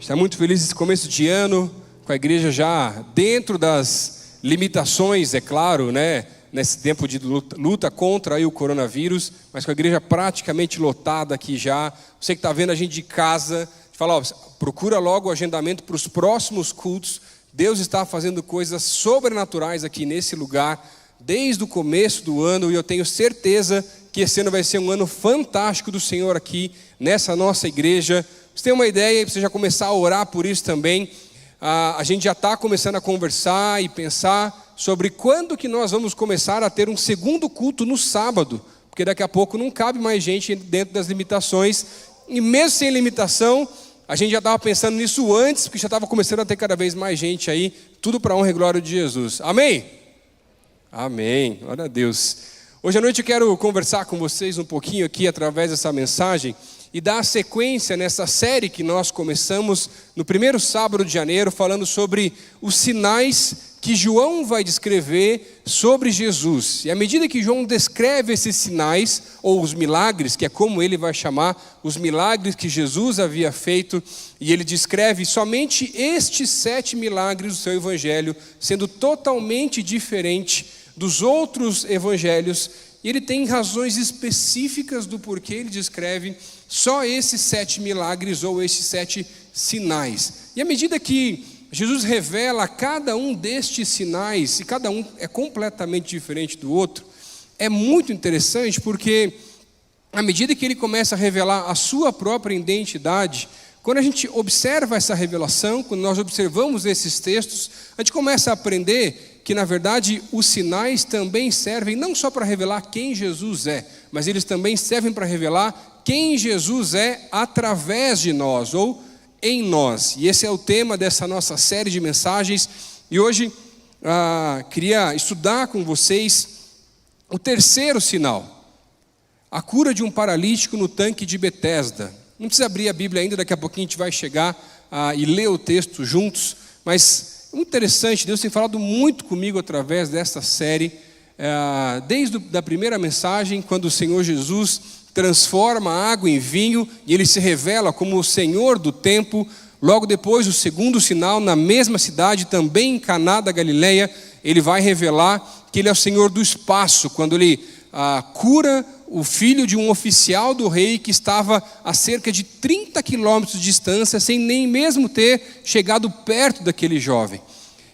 Está muito feliz esse começo de ano, com a igreja já dentro das limitações, é claro, né? Nesse tempo de luta contra aí o coronavírus, mas com a igreja praticamente lotada aqui já. Você que está vendo a gente de casa, fala, ó, procura logo o agendamento para os próximos cultos. Deus está fazendo coisas sobrenaturais aqui nesse lugar, desde o começo do ano, e eu tenho certeza que esse ano vai ser um ano fantástico do Senhor aqui, nessa nossa igreja. Você tem uma ideia, você já começar a orar por isso também. A gente já está começando a conversar e pensar sobre quando que nós vamos começar a ter um segundo culto no sábado, porque daqui a pouco não cabe mais gente dentro das limitações, e mesmo sem limitação, a gente já estava pensando nisso antes, porque já estava começando a ter cada vez mais gente aí, tudo para a honra e glória de Jesus. Amém? Amém, glória a Deus. Hoje à noite eu quero conversar com vocês um pouquinho aqui através dessa mensagem e dar sequência nessa série que nós começamos no primeiro sábado de janeiro, falando sobre os sinais que João vai descrever sobre Jesus. E à medida que João descreve esses sinais, ou os milagres, que é como ele vai chamar, os milagres que Jesus havia feito, e ele descreve somente estes 7 milagres do seu evangelho, sendo totalmente diferente dos outros evangelhos, e ele tem razões específicas do porquê ele descreve só esses 7 milagres ou esses 7 sinais. E à medida que Jesus revela cada um destes sinais, e cada um é completamente diferente do outro, é muito interessante porque à medida que ele começa a revelar a sua própria identidade, quando a gente observa essa revelação, quando nós observamos esses textos, a gente começa a aprender que na verdade os sinais também servem não só para revelar quem Jesus é, mas eles também servem para revelar quem Jesus é através de nós, ou em nós. E esse é o tema dessa nossa série de mensagens. E hoje queria estudar com vocês o terceiro sinal, a cura de um paralítico no tanque de Betesda. Não precisa abrir a Bíblia ainda, daqui a pouquinho a gente vai chegar e ler o texto juntos, mas muito interessante, Deus tem falado muito comigo através dessa série, desde a primeira mensagem, quando o Senhor Jesus transforma a água em vinho, e ele se revela como o Senhor do tempo. Logo depois, o segundo sinal, na mesma cidade, também em Caná da Galileia, ele vai revelar que ele é o Senhor do espaço, quando ele cura o filho de um oficial do rei que estava a cerca de 30 quilômetros de distância, sem nem mesmo ter chegado perto daquele jovem.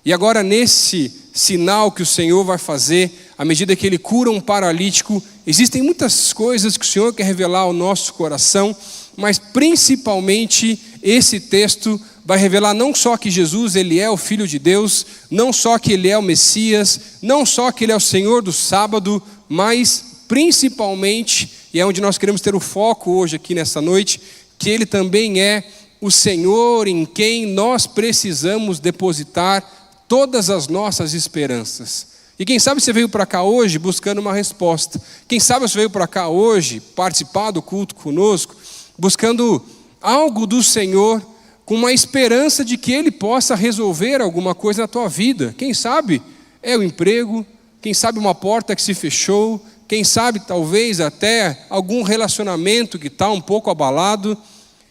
E agora nesse sinal que o Senhor vai fazer, à medida que ele cura um paralítico, existem muitas coisas que o Senhor quer revelar ao nosso coração, mas principalmente esse texto vai revelar não só que Jesus ele é o Filho de Deus, não só que ele é o Messias, não só que ele é o Senhor do sábado, mas principalmente, e é onde nós queremos ter o foco hoje aqui nessa noite, que ele também é o Senhor em quem nós precisamos depositar todas as nossas esperanças. E quem sabe você veio para cá hoje buscando uma resposta. Quem sabe você veio para cá hoje participar do culto conosco, buscando algo do Senhor, com uma esperança de que Ele possa resolver alguma coisa na tua vida. Quem sabe é o emprego, quem sabe uma porta que se fechou, quem sabe talvez até algum relacionamento que está um pouco abalado.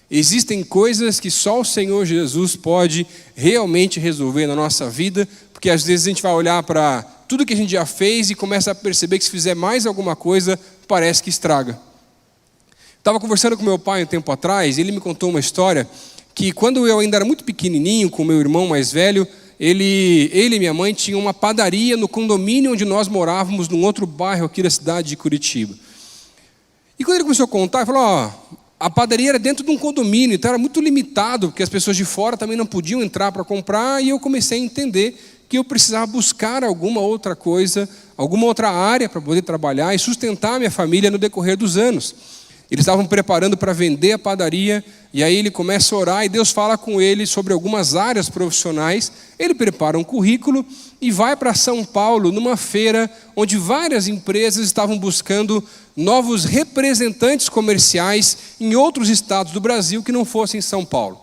Existem coisas que só o Senhor Jesus pode realmente resolver na nossa vida, porque às vezes a gente vai olhar para tudo que a gente já fez e começa a perceber que se fizer mais alguma coisa, parece que estraga. Estava conversando com meu pai um tempo atrás, e ele me contou uma história que quando eu ainda era muito pequenininho, com meu irmão mais velho, ele e minha mãe tinham uma padaria no condomínio onde nós morávamos, num outro bairro aqui da cidade de Curitiba. E quando ele começou a contar, ele falou, a padaria era dentro de um condomínio, então era muito limitado, porque as pessoas de fora também não podiam entrar para comprar, e eu comecei a entender que eu precisava buscar alguma outra coisa, alguma outra área para poder trabalhar e sustentar a minha família no decorrer dos anos. Eles estavam preparando para vender a padaria, e aí ele começa a orar, e Deus fala com ele sobre algumas áreas profissionais. Ele prepara um currículo e vai para São Paulo, numa feira, onde várias empresas estavam buscando novos representantes comerciais em outros estados do Brasil que não fossem São Paulo.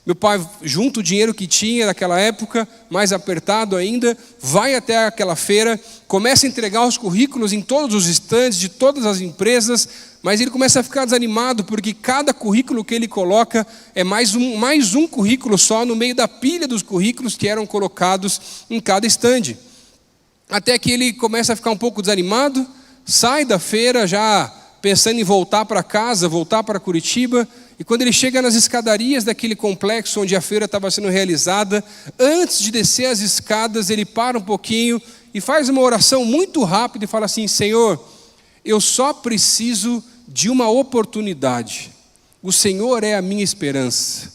Meu pai, junto o dinheiro que tinha naquela época, mais apertado ainda, vai até aquela feira, começa a entregar os currículos em todos os estandes de todas as empresas, mas ele começa a ficar desanimado, porque cada currículo que ele coloca é mais um currículo só no meio da pilha dos currículos que eram colocados em cada estande. Até que ele começa a ficar um pouco desanimado, sai da feira já pensando em voltar para casa, voltar para Curitiba, e quando ele chega nas escadarias daquele complexo onde a feira estava sendo realizada, antes de descer as escadas, ele para um pouquinho e faz uma oração muito rápida e fala assim: Senhor, eu só preciso de uma oportunidade. O Senhor é a minha esperança.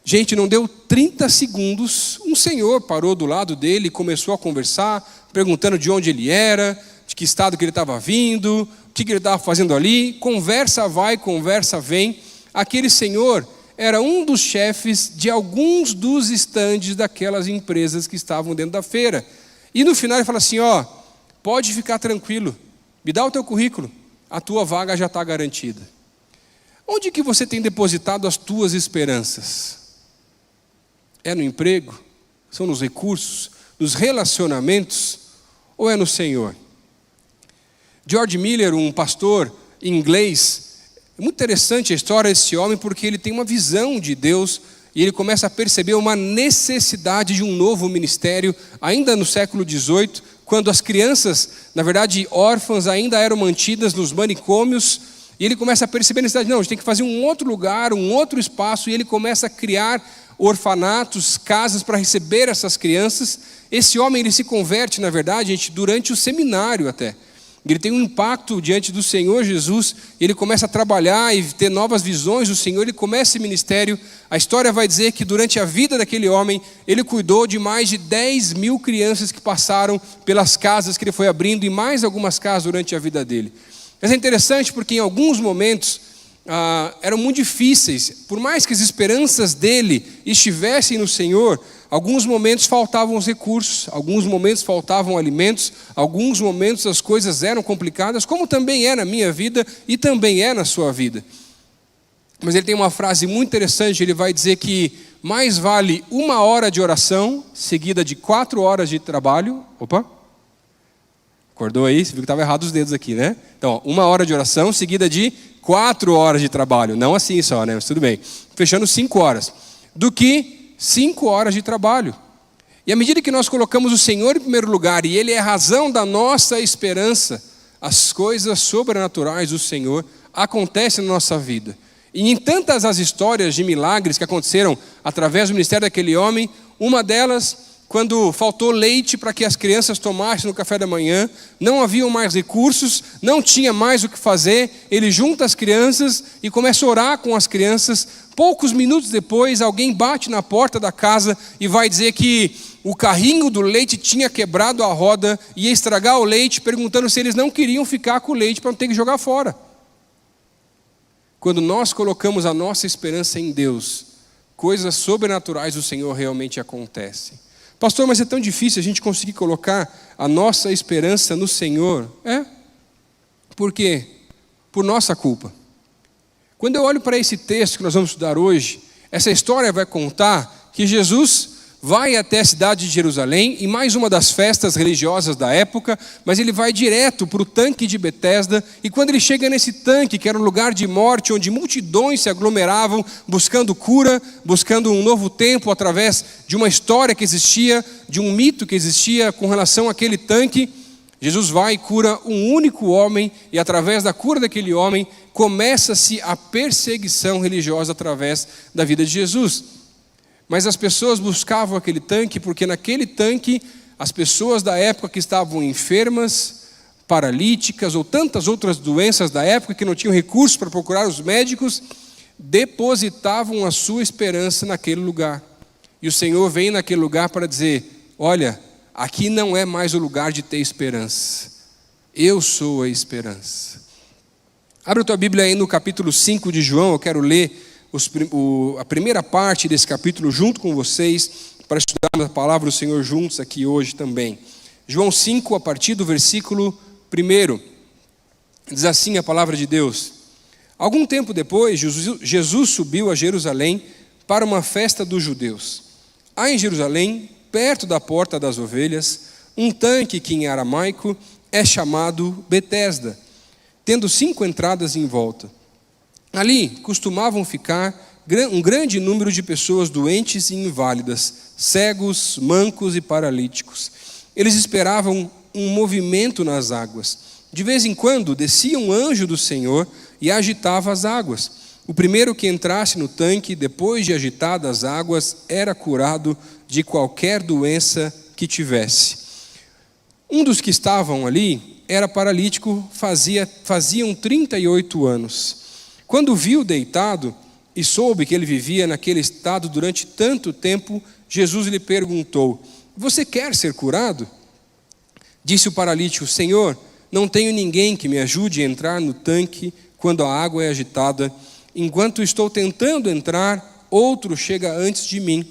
Gente, não deu 30 segundos, um senhor parou do lado dele e começou a conversar, perguntando de onde ele era, de que estado que ele estava vindo, o que ele estava fazendo ali. Conversa vai, conversa vem. Aquele senhor era um dos chefes de alguns dos estandes daquelas empresas que estavam dentro da feira. E no final ele fala assim: ó, pode ficar tranquilo, me dá o teu currículo, a tua vaga já está garantida. Onde que você tem depositado as tuas esperanças? É no emprego? São nos recursos? Nos relacionamentos? Ou é no Senhor? George Miller, um pastor inglês, é muito interessante a história desse homem, porque ele tem uma visão de Deus e ele começa a perceber uma necessidade de um novo ministério, ainda no século XVIII, quando as crianças, na verdade órfãs, ainda eram mantidas nos manicômios, e ele começa a perceber a necessidade: não, a gente tem que fazer um outro lugar, um outro espaço, e ele começa a criar orfanatos, casas para receber essas crianças. Esse homem, ele se converte, na verdade, gente, durante o seminário até. Ele tem um impacto diante do Senhor Jesus, ele começa a trabalhar e ter novas visões do Senhor, ele começa esse ministério. A história vai dizer que durante a vida daquele homem, ele cuidou de mais de 10 mil crianças que passaram pelas casas que ele foi abrindo, e mais algumas casas durante a vida dele. Mas é interessante porque em alguns momentos eram muito difíceis, por mais que as esperanças dele estivessem no Senhor, alguns momentos faltavam os recursos, alguns momentos faltavam alimentos, alguns momentos as coisas eram complicadas, como também é na minha vida e também é na sua vida. Mas ele tem uma frase muito interessante, ele vai dizer que mais vale 1 hora de oração, seguida de 4 horas de trabalho. Opa! Acordou aí? Você viu que estava errado os dedos aqui, né? Então, 1 hora de oração, seguida de 4 horas de trabalho. Não assim só, né? Mas tudo bem. Fechando 5 horas. Do que 5 horas de trabalho. E à medida que nós colocamos o Senhor em primeiro lugar, e Ele é a razão da nossa esperança, as coisas sobrenaturais do Senhor acontecem na nossa vida. E em tantas as histórias de milagres que aconteceram através do ministério daquele homem, uma delas, quando faltou leite para que as crianças tomassem no café da manhã, não haviam mais recursos, não tinha mais o que fazer, ele junta as crianças e começa a orar com as crianças. Poucos minutos depois, alguém bate na porta da casa e vai dizer que o carrinho do leite tinha quebrado a roda, ia estragar o leite, perguntando se eles não queriam ficar com o leite para não ter que jogar fora. Quando nós colocamos a nossa esperança em Deus, coisas sobrenaturais do Senhor realmente acontecem. Pastor, mas é tão difícil a gente conseguir colocar a nossa esperança no Senhor. É? Por quê? Por nossa culpa. Quando eu olho para esse texto que nós vamos estudar hoje, essa história vai contar que Jesus vai até a cidade de Jerusalém, em mais uma das festas religiosas da época, mas ele vai direto para o tanque de Betesda, e quando ele chega nesse tanque, que era um lugar de morte, onde multidões se aglomeravam, buscando cura, buscando um novo tempo, através de uma história que existia, de um mito que existia com relação àquele tanque, Jesus vai e cura um único homem, e através da cura daquele homem, começa-se a perseguição religiosa através da vida de Jesus. Mas as pessoas buscavam aquele tanque, porque naquele tanque, as pessoas da época que estavam enfermas, paralíticas, ou tantas outras doenças da época, que não tinham recursos para procurar os médicos, depositavam a sua esperança naquele lugar. E o Senhor vem naquele lugar para dizer: olha, aqui não é mais o lugar de ter esperança. Eu sou a esperança. Abre a tua Bíblia aí no capítulo 5 de João, eu quero ler a primeira parte desse capítulo junto com vocês, para estudarmos a palavra do Senhor juntos aqui hoje também. João 5, a partir do versículo 1, diz assim a palavra de Deus: algum tempo depois, Jesus subiu a Jerusalém para uma festa dos judeus. Há em Jerusalém, perto da porta das ovelhas, um tanque que em aramaico é chamado Betesda, tendo 5 entradas em volta. Ali costumavam ficar um grande número de pessoas doentes e inválidas, cegos, mancos e paralíticos. Eles esperavam um movimento nas águas. De vez em quando descia um anjo do Senhor e agitava as águas. O primeiro que entrasse no tanque, depois de agitadas as águas, era curado de qualquer doença que tivesse. Um dos que estavam ali era paralítico, faziam 38 anos. Quando viu deitado e soube que ele vivia naquele estado durante tanto tempo, Jesus lhe perguntou: você quer ser curado? Disse o paralítico: Senhor, não tenho ninguém que me ajude a entrar no tanque quando a água é agitada. Enquanto estou tentando entrar, outro chega antes de mim.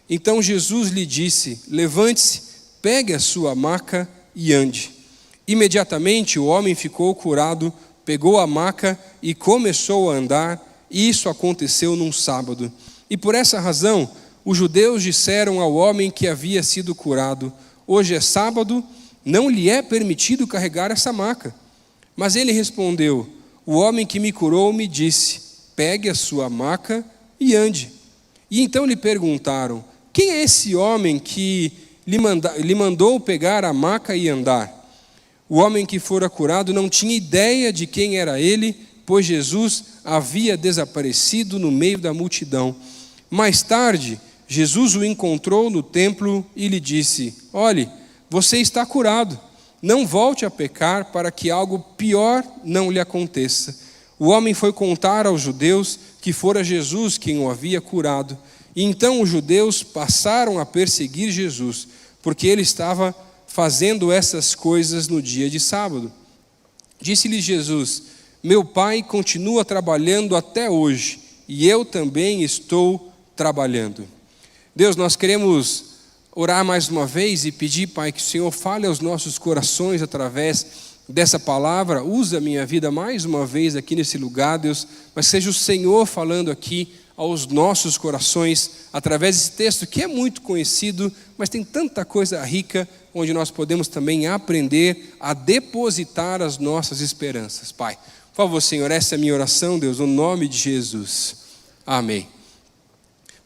Então Jesus lhe disse: levante-se, pegue a sua maca e ande. Imediatamente o homem ficou curado, pegou a maca e começou a andar. Isso aconteceu num sábado. E por essa razão, os judeus disseram ao homem que havia sido curado: hoje é sábado, não lhe é permitido carregar essa maca. Mas ele respondeu: o homem que me curou me disse: pegue a sua maca e ande. E então lhe perguntaram: quem é esse homem que lhe mandou pegar a maca e andar? O homem que fora curado não tinha ideia de quem era ele, pois Jesus havia desaparecido no meio da multidão. Mais tarde, Jesus o encontrou no templo e lhe disse: olhe, você está curado, não volte a pecar para que algo pior não lhe aconteça. O homem foi contar aos judeus que fora Jesus quem o havia curado. E então os judeus passaram a perseguir Jesus, porque ele estava fazendo essas coisas no dia de sábado. Disse-lhe Jesus: meu Pai continua trabalhando até hoje, e eu também estou trabalhando. Deus, nós queremos orar mais uma vez e pedir, Pai, que o Senhor fale aos nossos corações através dessa palavra. Usa a minha vida mais uma vez aqui nesse lugar, Deus, mas seja o Senhor falando aqui aos nossos corações, através desse texto que é muito conhecido, mas tem tanta coisa rica, onde nós podemos também aprender a depositar as nossas esperanças. Pai, por favor, Senhor, essa é a minha oração, Deus, no nome de Jesus. Amém.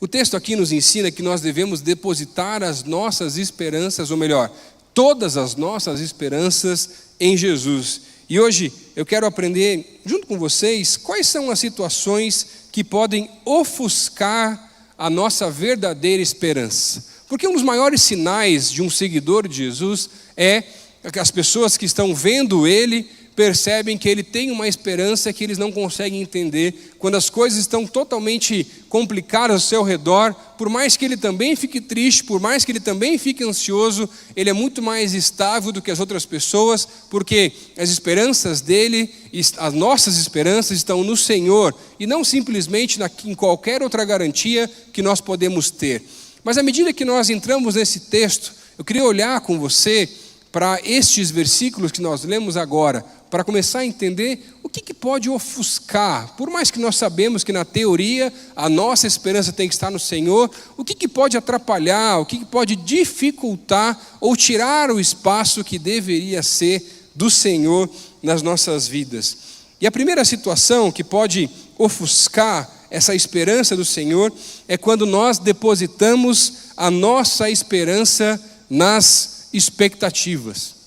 O texto aqui nos ensina que nós devemos depositar as nossas esperanças, ou melhor, todas as nossas esperanças em Jesus. E hoje eu quero aprender, junto com vocês, quais são as situações que podem ofuscar a nossa verdadeira esperança. Porque um dos maiores sinais de um seguidor de Jesus é que as pessoas que estão vendo ele percebem que ele tem uma esperança que eles não conseguem entender. Quando as coisas estão totalmente complicadas ao seu redor, por mais que ele também fique triste, por mais que ele também fique ansioso, ele é muito mais estável do que as outras pessoas, porque as esperanças dele, as nossas esperanças estão no Senhor, e não simplesmente em qualquer outra garantia que nós podemos ter. Mas à medida que nós entramos nesse texto, eu queria olhar com você para estes versículos que nós lemos agora, para começar a entender o que pode ofuscar. Por mais que nós sabemos que na teoria a nossa esperança tem que estar no Senhor, o que pode atrapalhar, o que pode dificultar ou tirar o espaço que deveria ser do Senhor nas nossas vidas. E a primeira situação que pode ofuscar essa esperança do Senhor é quando nós depositamos a nossa esperança nas expectativas.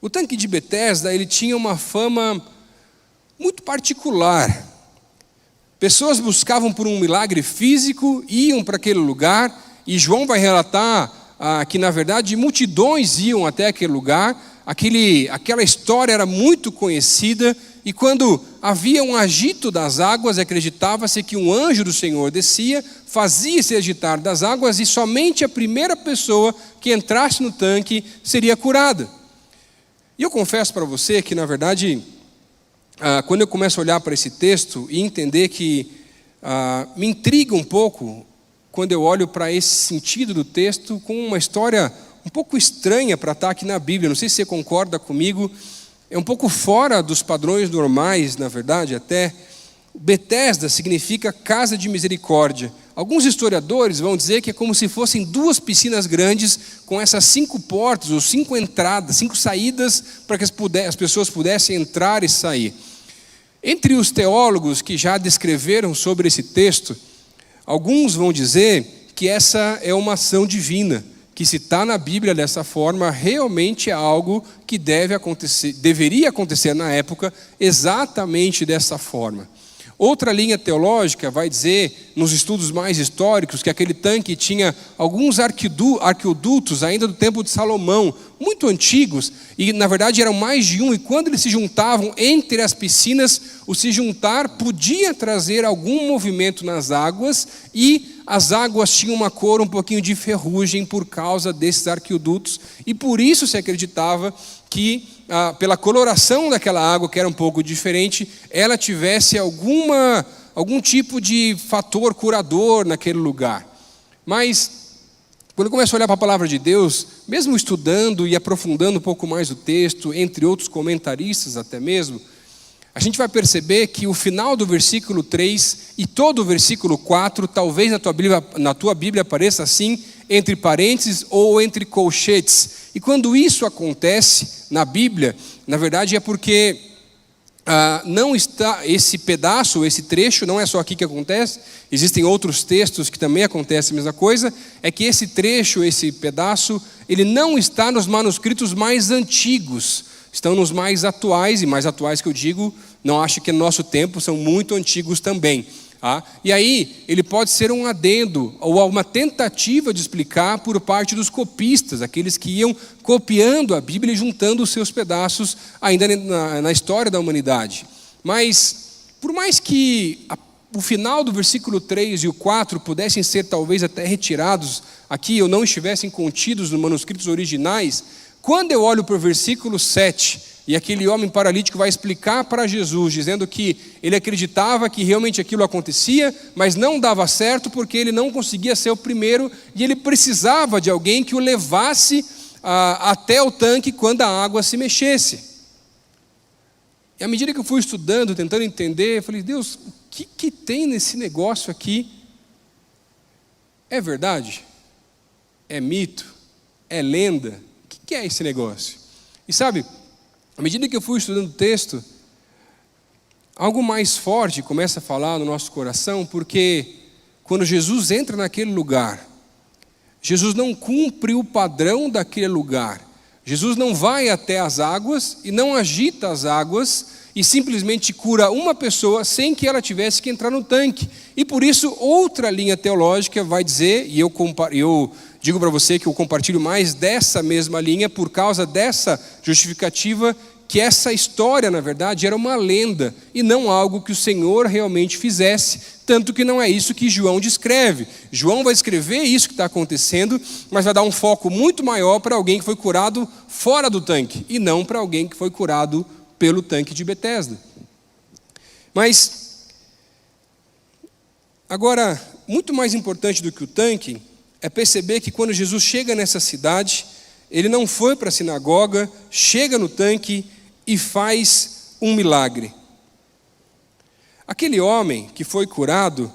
O tanque de Betesda, ele tinha uma fama muito particular. Pessoas buscavam por um milagre físico, iam para aquele lugar, e João vai relatar que na verdade multidões iam até aquele lugar. Aquela história era muito conhecida, e quando havia um agito das águas, acreditava-se que um anjo do Senhor descia, fazia esse agitar das águas, e somente a primeira pessoa que entrasse no tanque seria curada. E eu confesso para você que, na verdade, quando eu começo a olhar para esse texto e entender que me intriga um pouco quando eu olho para esse sentido do texto com uma história um pouco estranha para estar aqui na Bíblia. Não sei se você concorda comigo, é um pouco fora dos padrões normais, na verdade, até, Betesda significa casa de misericórdia. Alguns historiadores vão dizer que é como se fossem 2 piscinas grandes com essas 5 portas, ou 5 entradas, 5 saídas, para que as pessoas pudessem entrar e sair. Entre os teólogos que já descreveram sobre esse texto, alguns vão dizer que essa é uma ação divina, que se está na Bíblia dessa forma, realmente é algo que deveria acontecer na época, exatamente dessa forma. Outra linha teológica vai dizer, nos estudos mais históricos, que aquele tanque tinha alguns arqueodutos ainda do tempo de Salomão, muito antigos, e na verdade eram mais de um, e quando eles se juntavam entre as piscinas, o se juntar podia trazer algum movimento nas águas, e as águas tinham uma cor um pouquinho de ferrugem por causa desses arqueodutos, e por isso se acreditava que pela coloração daquela água, que era um pouco diferente, ela tivesse algum tipo de fator curador naquele lugar. Mas, quando eu começo a olhar para a palavra de Deus, mesmo estudando e aprofundando um pouco mais o texto, entre outros comentaristas até mesmo, a gente vai perceber que o final do versículo 3 e todo o versículo 4, talvez na tua Bíblia apareça assim, entre parênteses ou entre colchetes. E quando isso acontece na Bíblia, na verdade é porque não está esse pedaço, esse trecho, não é só aqui que acontece, existem outros textos que também acontece a mesma coisa, é que esse trecho, esse pedaço, ele não está nos manuscritos mais antigos, estão nos mais atuais, e mais atuais que eu digo, não acho que no nosso tempo, são muito antigos também. E aí, ele pode ser um adendo, ou uma tentativa de explicar por parte dos copistas, aqueles que iam copiando a Bíblia e juntando os seus pedaços ainda na história da humanidade. Mas, por mais que o final do versículo 3 e o 4 pudessem ser talvez até retirados aqui, ou não estivessem contidos nos manuscritos originais, quando eu olho para o versículo 7, e aquele homem paralítico vai explicar para Jesus, dizendo que ele acreditava que realmente aquilo acontecia, mas não dava certo porque ele não conseguia ser o primeiro e ele precisava de alguém que o levasse até o tanque quando a água se mexesse. E à medida que eu fui estudando, tentando entender, eu falei, Deus, o que tem nesse negócio aqui? É verdade? É mito? É lenda? O que é esse negócio? E sabe, à medida que eu fui estudando o texto, algo mais forte começa a falar no nosso coração, porque quando Jesus entra naquele lugar, Jesus não cumpre o padrão daquele lugar. Jesus não vai até as águas e não agita as águas e simplesmente cura uma pessoa sem que ela tivesse que entrar no tanque. E por isso outra linha teológica vai dizer, e eu digo para você que eu compartilho mais dessa mesma linha por causa dessa justificativa, que essa história, na verdade, era uma lenda e não algo que o Senhor realmente fizesse, tanto que não é isso que João descreve. João vai escrever isso que está acontecendo, mas vai dar um foco muito maior para alguém que foi curado fora do tanque e não para alguém que foi curado pelo tanque de Betesda. Mas, agora, muito mais importante do que o tanque é perceber que quando Jesus chega nessa cidade, ele não foi para a sinagoga, chega no tanque e faz um milagre. Aquele homem que foi curado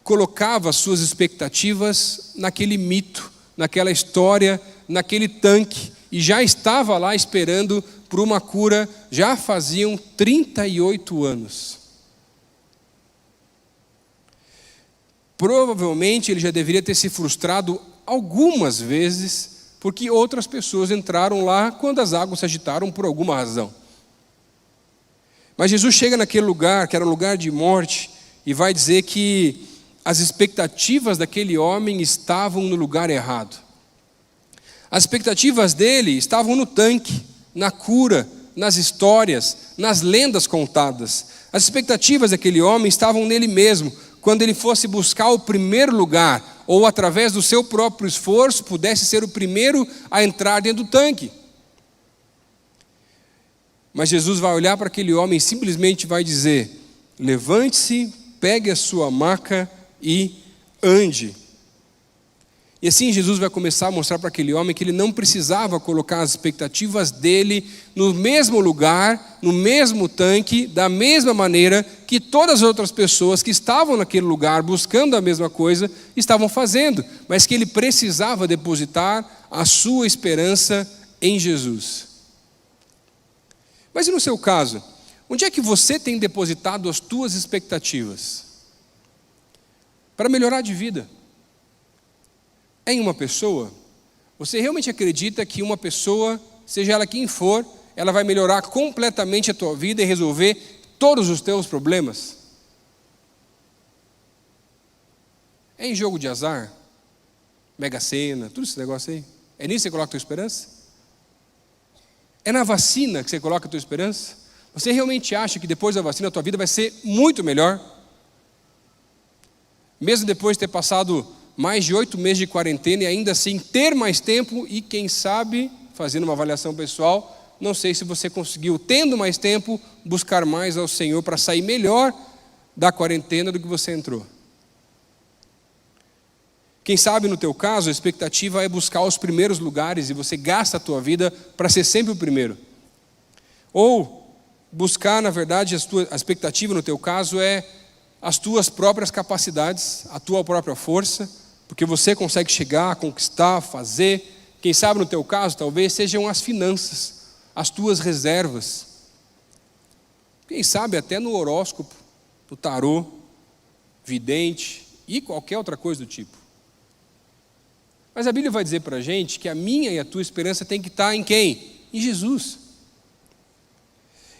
colocava suas expectativas naquele mito, naquela história, naquele tanque, e já estava lá esperando por uma cura, já faziam 38 anos. Provavelmente ele já deveria ter se frustrado algumas vezes, porque outras pessoas entraram lá quando as águas se agitaram por alguma razão. Mas Jesus chega naquele lugar, que era um lugar de morte, e vai dizer que as expectativas daquele homem estavam no lugar errado. As expectativas dele estavam no tanque, na cura, nas histórias, nas lendas contadas. As expectativas daquele homem estavam nele mesmo, quando ele fosse buscar o primeiro lugar, ou através do seu próprio esforço, pudesse ser o primeiro a entrar dentro do tanque. Mas Jesus vai olhar para aquele homem e simplesmente vai dizer: levante-se, pegue a sua maca e ande. E assim Jesus vai começar a mostrar para aquele homem que ele não precisava colocar as expectativas dele no mesmo lugar, no mesmo tanque, da mesma maneira que todas as outras pessoas que estavam naquele lugar buscando a mesma coisa estavam fazendo, mas que ele precisava depositar a sua esperança em Jesus. Mas e no seu caso? Onde é que você tem depositado as tuas expectativas? Para melhorar de vida? É em uma pessoa? Você realmente acredita que uma pessoa, seja ela quem for, ela vai melhorar completamente a tua vida e resolver todos os teus problemas? É em jogo de azar? Mega Sena, tudo esse negócio aí? É nisso que você coloca a tua esperança? É na vacina que você coloca a tua esperança? Você realmente acha que depois da vacina a tua vida vai ser muito melhor? Mesmo depois de ter passado mais de 8 meses de quarentena e ainda assim ter mais tempo e quem sabe, fazendo uma avaliação pessoal, não sei se você conseguiu, tendo mais tempo, buscar mais ao Senhor para sair melhor da quarentena do que você entrou. Quem sabe no teu caso a expectativa é buscar os primeiros lugares e você gasta a tua vida para ser sempre o primeiro. Ou buscar, na verdade, a expectativa no teu caso é as tuas próprias capacidades, a tua própria força, porque você consegue chegar, conquistar, fazer. Quem sabe no teu caso talvez sejam as finanças, as tuas reservas. Quem sabe até no horóscopo, no tarô, vidente e qualquer outra coisa do tipo. Mas a Bíblia vai dizer para a gente que a minha e a tua esperança tem que estar em quem? Em Jesus.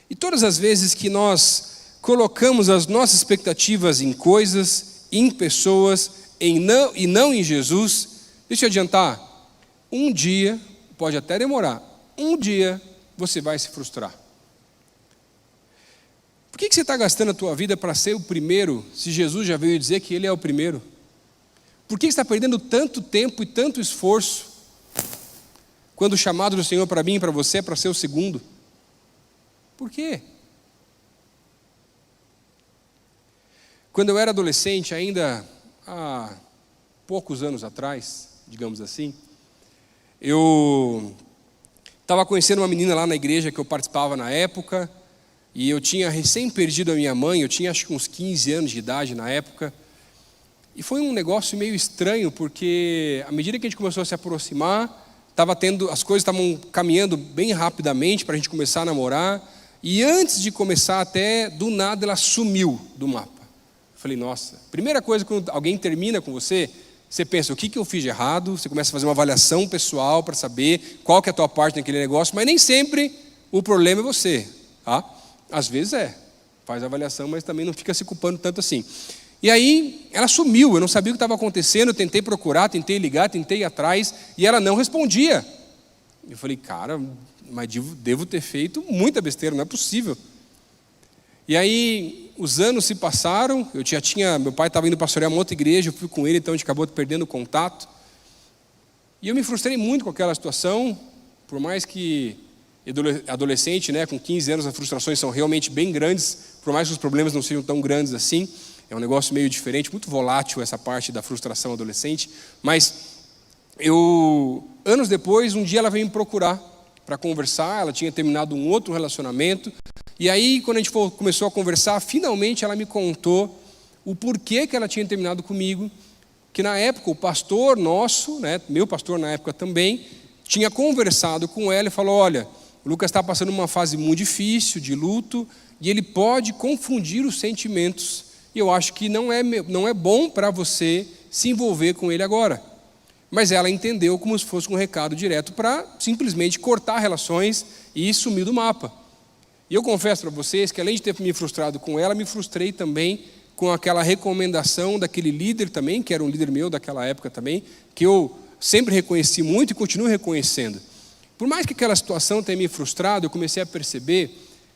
E todas as vezes que nós colocamos as nossas expectativas em coisas, em pessoas, e não em Jesus, deixa eu adiantar, um dia, pode até demorar, um dia você vai se frustrar. Por que você está gastando a tua vida para ser o primeiro, se Jesus já veio dizer que Ele é o primeiro? Por que você está perdendo tanto tempo e tanto esforço, quando o chamado do Senhor para mim e para você é para ser o segundo? Por quê? Quando eu era adolescente, ainda há poucos anos atrás, digamos assim, eu estava conhecendo uma menina lá na igreja que eu participava na época, e eu tinha recém perdido a minha mãe, eu tinha acho que uns 15 anos de idade na época, e foi um negócio meio estranho, porque à medida que a gente começou a se aproximar, as coisas estavam caminhando bem rapidamente para a gente começar a namorar, e antes de começar até, do nada ela sumiu do mapa. Eu falei, nossa, primeira coisa quando alguém termina com você, você pensa, o que eu fiz de errado? Você começa a fazer uma avaliação pessoal para saber qual que é a tua parte naquele negócio, mas nem sempre o problema é você, tá? Às vezes faz a avaliação, mas também não fica se culpando tanto assim. E aí ela sumiu, eu não sabia o que estava acontecendo, eu tentei procurar, tentei ligar, tentei ir atrás, e ela não respondia. Eu falei, cara, mas devo ter feito muita besteira, não é possível. E aí os anos se passaram, meu pai estava indo pastorear uma outra igreja, eu fui com ele, então a gente acabou perdendo o contato. E eu me frustrei muito com aquela situação, por mais que adolescente, né, com 15 anos as frustrações são realmente bem grandes, por mais que os problemas não sejam tão grandes assim, é um negócio meio diferente, muito volátil essa parte da frustração adolescente, mas anos depois, um dia ela veio me procurar para conversar, ela tinha terminado um outro relacionamento, e aí quando a gente começou a conversar, finalmente ela me contou o porquê que ela tinha terminado comigo, que na época o pastor nosso, né, meu pastor na época também, tinha conversado com ela e falou, olha, o Lucas está passando uma fase muito difícil, de luto, e ele pode confundir os sentimentos, e eu acho que não é bom para você se envolver com ele agora. Mas ela entendeu como se fosse um recado direto para simplesmente cortar relações e sumir do mapa. E eu confesso para vocês que além de ter me frustrado com ela, me frustrei também com aquela recomendação daquele líder também, que era um líder meu daquela época também, que eu sempre reconheci muito e continuo reconhecendo. Por mais que aquela situação tenha me frustrado, eu comecei a perceber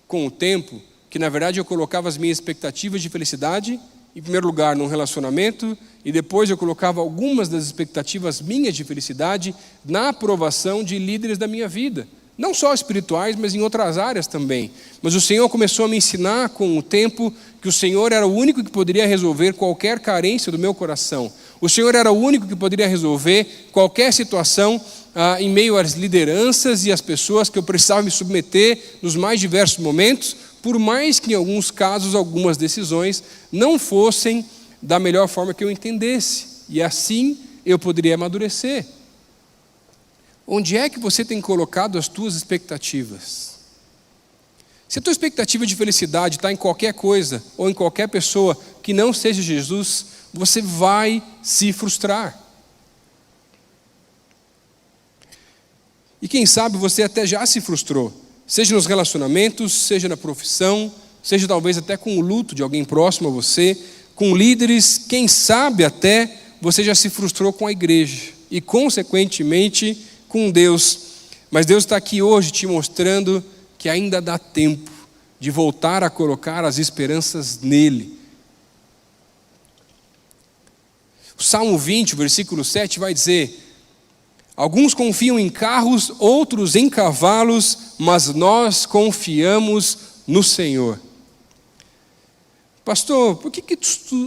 com o tempo que na verdade eu colocava as minhas expectativas de felicidade em primeiro lugar num relacionamento, e depois eu colocava algumas das expectativas minhas de felicidade na aprovação de líderes da minha vida. Não só espirituais, mas em outras áreas também. Mas o Senhor começou a me ensinar com o tempo que o Senhor era o único que poderia resolver qualquer carência do meu coração. O Senhor era o único que poderia resolver qualquer situação em meio às lideranças e às pessoas que eu precisava me submeter nos mais diversos momentos, por mais que em alguns casos, algumas decisões não fossem da melhor forma que eu entendesse. E assim eu poderia amadurecer. Onde é que você tem colocado as tuas expectativas? Se a tua expectativa de felicidade está em qualquer coisa ou em qualquer pessoa que não seja Jesus, você vai se frustrar. E quem sabe você até já se frustrou, seja nos relacionamentos, seja na profissão, seja talvez até com o luto de alguém próximo a você, com líderes, quem sabe até você já se frustrou com a igreja e consequentemente com Deus. Mas Deus está aqui hoje te mostrando que ainda dá tempo de voltar a colocar as esperanças nele. O Salmo 20, versículo 7 vai dizer: alguns confiam em carros, outros em cavalos, mas nós confiamos no Senhor. Pastor, por que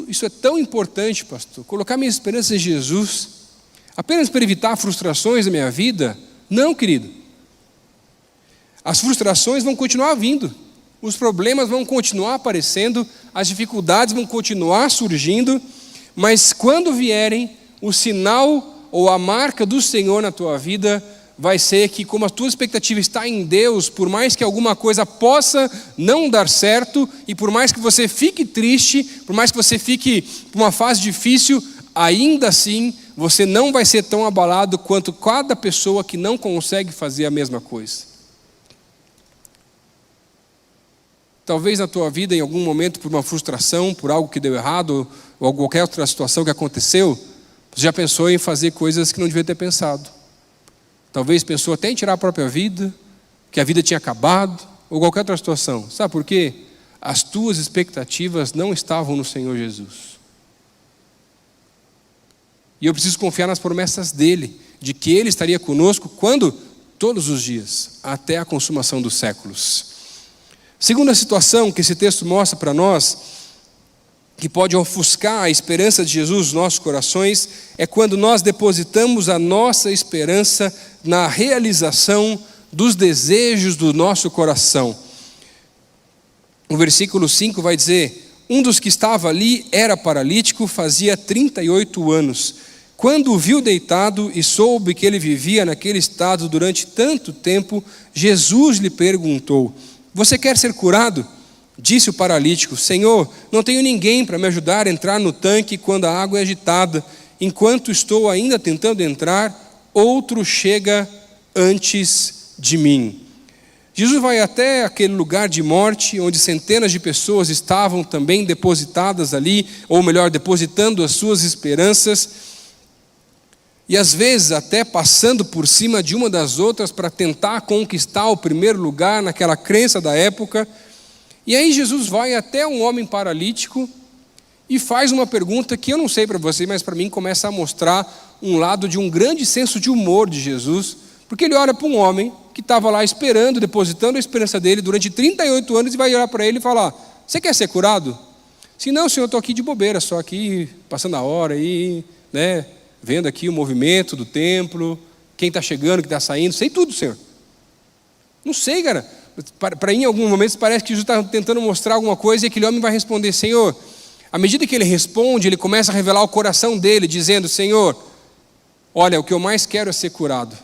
isso é tão importante, pastor? Colocar minha esperança em Jesus, apenas para evitar frustrações da minha vida? Não, querido. As frustrações vão continuar vindo, os problemas vão continuar aparecendo, as dificuldades vão continuar surgindo, mas quando vierem, o sinal ou a marca do Senhor na tua vida vai ser que, como a tua expectativa está em Deus, por mais que alguma coisa possa não dar certo, e por mais que você fique triste, por mais que você fique numa fase difícil, ainda assim você não vai ser tão abalado quanto cada pessoa que não consegue fazer a mesma coisa. Talvez na tua vida, em algum momento, por uma frustração, por algo que deu errado, ou qualquer outra situação que aconteceu, você já pensou em fazer coisas que não devia ter pensado. Talvez pensou até em tirar a própria vida, que a vida tinha acabado, ou qualquer outra situação. Sabe por quê? As tuas expectativas não estavam no Senhor Jesus. E eu preciso confiar nas promessas dele, de que ele estaria conosco quando? Todos os dias, até a consumação dos séculos. Segunda situação que esse texto mostra para nós, que pode ofuscar a esperança de Jesus nos nossos corações, é quando nós depositamos a nossa esperança na realização dos desejos do nosso coração. O versículo 5 vai dizer: um dos que estava ali era paralítico, fazia 38 anos. Quando o viu deitado e soube que ele vivia naquele estado durante tanto tempo, Jesus lhe perguntou: você quer ser curado? Disse o paralítico: Senhor, não tenho ninguém para me ajudar a entrar no tanque quando a água é agitada. Enquanto estou ainda tentando entrar, outro chega antes de mim. Jesus vai até aquele lugar de morte, onde centenas de pessoas estavam também depositadas ali, ou melhor, depositando as suas esperanças, e às vezes até passando por cima de uma das outras para tentar conquistar o primeiro lugar naquela crença da época. E aí Jesus vai até um homem paralítico e faz uma pergunta que eu não sei para você, mas para mim começa a mostrar um lado de um grande senso de humor de Jesus, porque ele olha para um homem que estava lá esperando, depositando a esperança dele durante 38 anos, e vai olhar para ele e falar: você quer ser curado? Se não, senhor, eu estou aqui de bobeira, só aqui passando a hora aí, né, vendo aqui o movimento do templo, quem está chegando, quem está saindo, sei tudo, senhor. Não sei, cara. Para mim, em alguns momentos, parece que Jesus está tentando mostrar alguma coisa, e aquele homem vai responder: Senhor. À medida que ele responde, ele começa a revelar o coração dele, dizendo: Senhor, olha, o que eu mais quero é ser curado,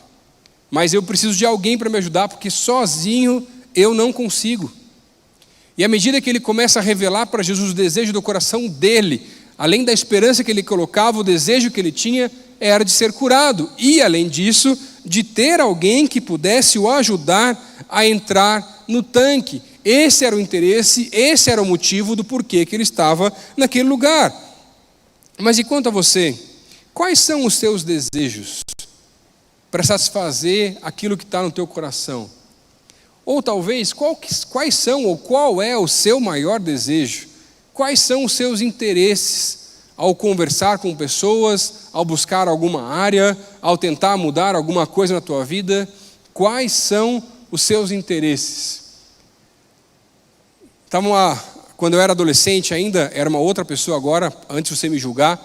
mas eu preciso de alguém para me ajudar, porque sozinho eu não consigo. E à medida que ele começa a revelar para Jesus o desejo do coração dele, além da esperança que ele colocava, o desejo que ele tinha era de ser curado, e além disso, de ter alguém que pudesse o ajudar a entrar no tanque. Esse era o interesse, esse era o motivo do porquê que ele estava naquele lugar. Mas e quanto a você? Quais são os seus desejos para satisfazer aquilo que está no teu coração? Ou talvez, quais são ou qual é o seu maior desejo? Quais são os seus interesses ao conversar com pessoas, ao buscar alguma área, ao tentar mudar alguma coisa na tua vida? Quais são os seus interesses? Estavam lá, quando eu era adolescente ainda, era uma outra pessoa agora, antes de você me julgar,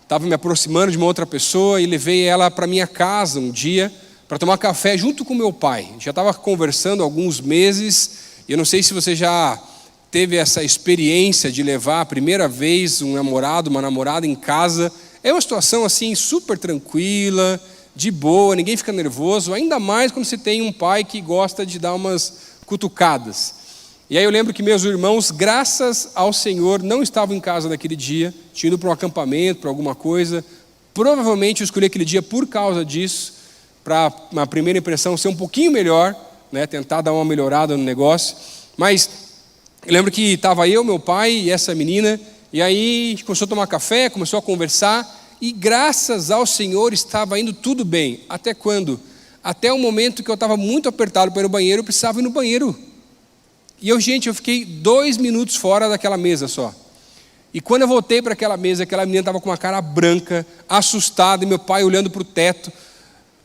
estava me aproximando de uma outra pessoa e levei ela para minha casa um dia, para tomar café junto com meu pai. Já estava conversando há alguns meses, Eu não sei se você já teve essa experiência de levar a primeira vez um namorado, uma namorada em casa. É uma situação assim super tranquila, de boa, ninguém fica nervoso, ainda mais quando você tem um pai que gosta de dar umas cutucadas. E aí eu lembro que meus irmãos, graças ao Senhor, não estavam em casa naquele dia, tinham ido para um acampamento, para alguma coisa. Provavelmente eu escolhi aquele dia por causa disso, para uma primeira impressão ser um pouquinho melhor, né, tentar dar uma melhorada no negócio. Mas eu lembro que estava eu, meu pai e essa menina, e aí a gente começou a tomar café, começou a conversar, e graças ao Senhor estava indo tudo bem. Até quando? Até o momento que eu estava muito apertado para ir no banheiro, eu precisava ir no banheiro. E eu fiquei 2 minutos fora daquela mesa só. E quando eu voltei para aquela mesa, aquela menina estava com uma cara branca, assustada, e meu pai olhando para o teto.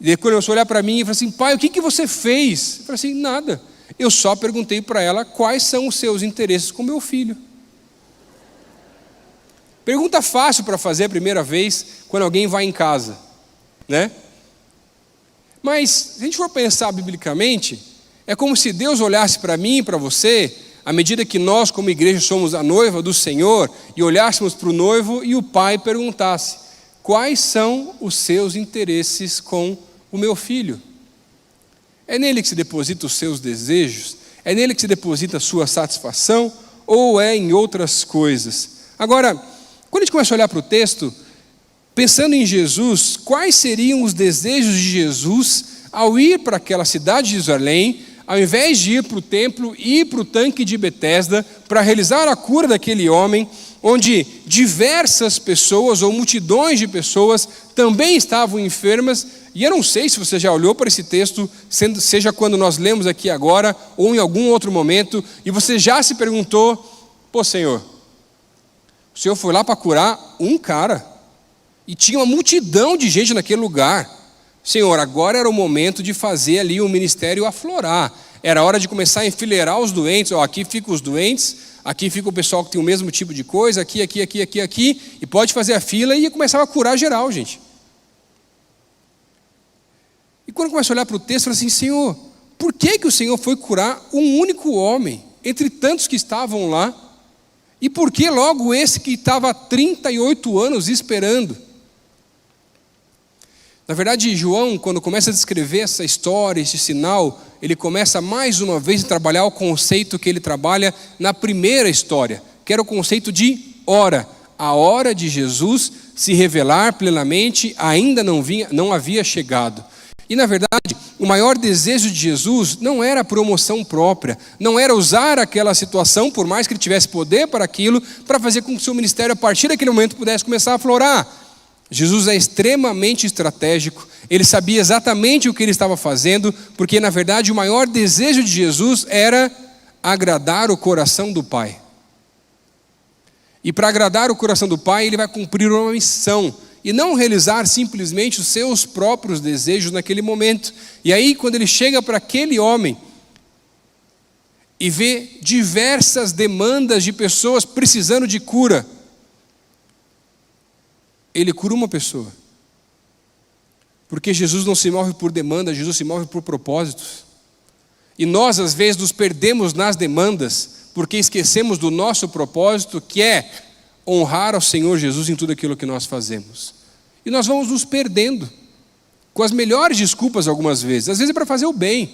E depois ele começou a olhar para mim e falou assim: pai, o que você fez? Eu falei assim: nada. Eu só perguntei para ela quais são os seus interesses com meu filho. Pergunta fácil para fazer a primeira vez quando alguém vai em casa, né? Mas se a gente for pensar biblicamente, é como se Deus olhasse para mim e para você, à medida que nós como igreja somos a noiva do Senhor, e olhássemos para o noivo e o pai perguntasse: quais são os seus interesses com o meu filho? É nele que se deposita os seus desejos? É nele que se deposita a sua satisfação? Ou é em outras coisas? Agora, quando a gente começa a olhar para o texto, pensando em Jesus, quais seriam os desejos de Jesus ao ir para aquela cidade de Jerusalém, ao invés de ir para o templo, ir para o tanque de Betesda, para realizar a cura daquele homem, onde diversas pessoas ou multidões de pessoas também estavam enfermas. E eu não sei se você já olhou para esse texto, seja quando nós lemos aqui agora, ou em algum outro momento, e você já se perguntou: pô, Senhor, o Senhor foi lá para curar um cara, e tinha uma multidão de gente naquele lugar. Senhor, agora era o momento de fazer ali o ministério aflorar. Era hora de começar a enfileirar os doentes. Aqui ficam os doentes, aqui fica o pessoal que tem o mesmo tipo de coisa, aqui, e pode fazer a fila, e começava a curar geral, gente. E quando começa a olhar para o texto, eu falo assim: Senhor, por que o Senhor foi curar um único homem, entre tantos que estavam lá? E por que logo esse que estava há 38 anos esperando? Na verdade, João, quando começa a descrever essa história, esse sinal, ele começa mais uma vez a trabalhar o conceito que ele trabalha na primeira história, que era o conceito de hora. A hora de Jesus se revelar plenamente ainda não havia chegado. E na verdade, o maior desejo de Jesus não era a promoção própria, não era usar aquela situação, por mais que ele tivesse poder para aquilo, para fazer com que o seu ministério a partir daquele momento pudesse começar a aflorar. Jesus é extremamente estratégico, ele sabia exatamente o que ele estava fazendo, porque na verdade o maior desejo de Jesus era agradar o coração do Pai. E para agradar o coração do Pai, ele vai cumprir uma missão, e não realizar simplesmente os seus próprios desejos naquele momento. E aí, quando ele chega para aquele homem e vê diversas demandas de pessoas precisando de cura, ele cura uma pessoa. Porque Jesus não se move por demanda, Jesus se move por propósitos. E nós, às vezes, nos perdemos nas demandas, porque esquecemos do nosso propósito, que é honrar ao Senhor Jesus em tudo aquilo que nós fazemos. E nós vamos nos perdendo, com as melhores desculpas algumas vezes. Às vezes é para fazer o bem,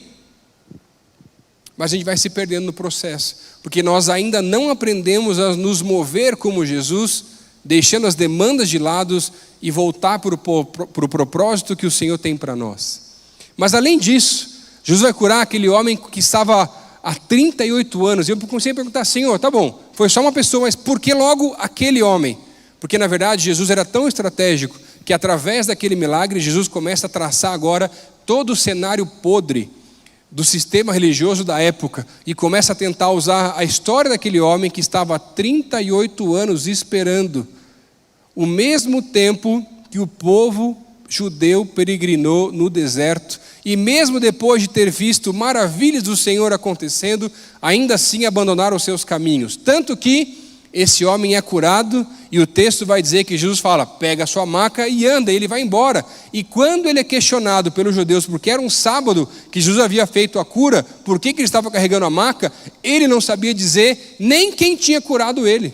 mas a gente vai se perdendo no processo, porque nós ainda não aprendemos a nos mover como Jesus, deixando as demandas de lado e voltar para o propósito que o Senhor tem para nós. Mas além disso, Jesus vai curar aquele homem que estava há 38 anos. E eu comecei a perguntar: Senhor, tá bom, foi só uma pessoa, mas por que logo aquele homem? Porque na verdade Jesus era tão estratégico que através daquele milagre Jesus começa a traçar agora todo o cenário podre do sistema religioso da época e começa a tentar usar a história daquele homem que estava há 38 anos esperando o mesmo tempo que o povo judeu peregrinou no deserto, e mesmo depois de ter visto maravilhas do Senhor acontecendo, ainda assim abandonaram os seus caminhos, tanto que esse homem é curado, e o texto vai dizer que Jesus fala, pega a sua maca e anda, e ele vai embora. E quando ele é questionado pelos judeus, porque era um sábado que Jesus havia feito a cura, por que ele estava carregando a maca, ele não sabia dizer nem quem tinha curado ele.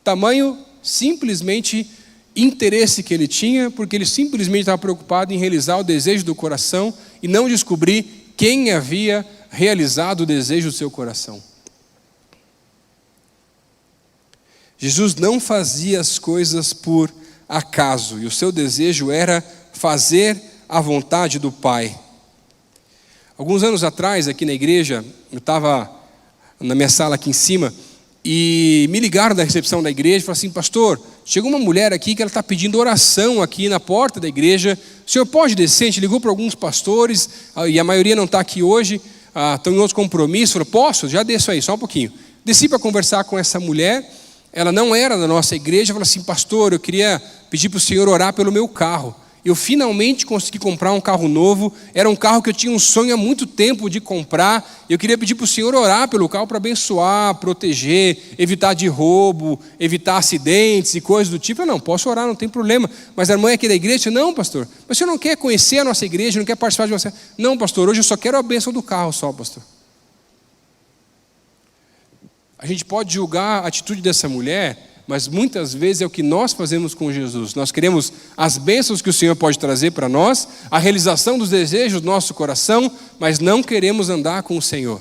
Tamanho, simplesmente, interesse que ele tinha, porque ele simplesmente estava preocupado em realizar o desejo do coração e não descobrir quem havia realizado o desejo do seu coração. Jesus não fazia as coisas por acaso, e o seu desejo era fazer a vontade do Pai. Alguns anos atrás, aqui na igreja, eu estava na minha sala aqui em cima, e me ligaram da recepção da igreja e falaram assim, pastor, chegou uma mulher aqui que ela está pedindo oração aqui na porta da igreja, o senhor pode descer? A gente ligou para alguns pastores, e a maioria não está aqui hoje, estão em outro compromisso. Falei, posso? Já desço aí, só um pouquinho. Desci para conversar com essa mulher, ela não era da nossa igreja, falou assim, pastor, eu queria pedir para o senhor orar pelo meu carro. Eu finalmente consegui comprar um carro novo, era um carro que eu tinha um sonho há muito tempo de comprar, eu queria pedir para o senhor orar pelo carro para abençoar, proteger, evitar de roubo, evitar acidentes e coisas do tipo. Eu não, posso orar, não tem problema. Mas a irmã aqui da igreja disse, não pastor, mas o senhor não quer conhecer a nossa igreja, não quer participar de você? Não pastor, hoje eu só quero a bênção do carro só, pastor. A gente pode julgar a atitude dessa mulher, mas muitas vezes é o que nós fazemos com Jesus. Nós queremos as bênçãos que o Senhor pode trazer para nós, a realização dos desejos do nosso coração, mas não queremos andar com o Senhor.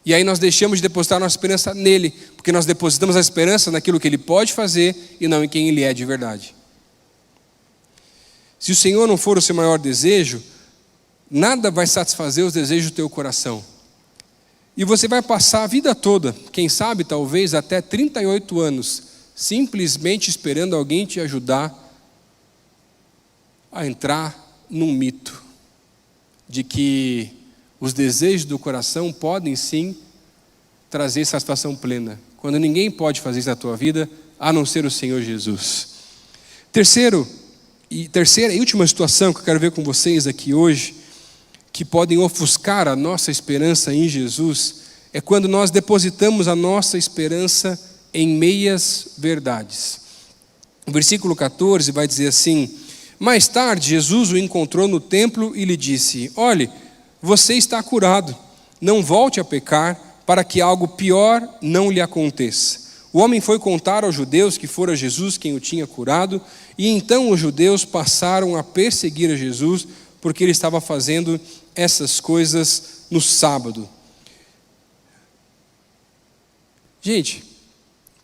E aí nós deixamos de depositar nossa esperança nele, porque nós depositamos a esperança naquilo que ele pode fazer e não em quem ele é de verdade. Se o Senhor não for o seu maior desejo, nada vai satisfazer os desejos do teu coração. E você vai passar a vida toda, quem sabe talvez até 38 anos, simplesmente esperando alguém te ajudar a entrar num mito de que os desejos do coração podem sim trazer satisfação plena, quando ninguém pode fazer isso na tua vida, a não ser o Senhor Jesus. Terceira e última situação que eu quero ver com vocês aqui hoje, que podem ofuscar a nossa esperança em Jesus, é quando nós depositamos a nossa esperança em meias verdades. O versículo 14 vai dizer assim, mais tarde Jesus o encontrou no templo e lhe disse, olhe, você está curado, não volte a pecar, para que algo pior não lhe aconteça. O homem foi contar aos judeus que fora Jesus quem o tinha curado, e então os judeus passaram a perseguir a Jesus, porque ele estava fazendo essas coisas no sábado. Gente,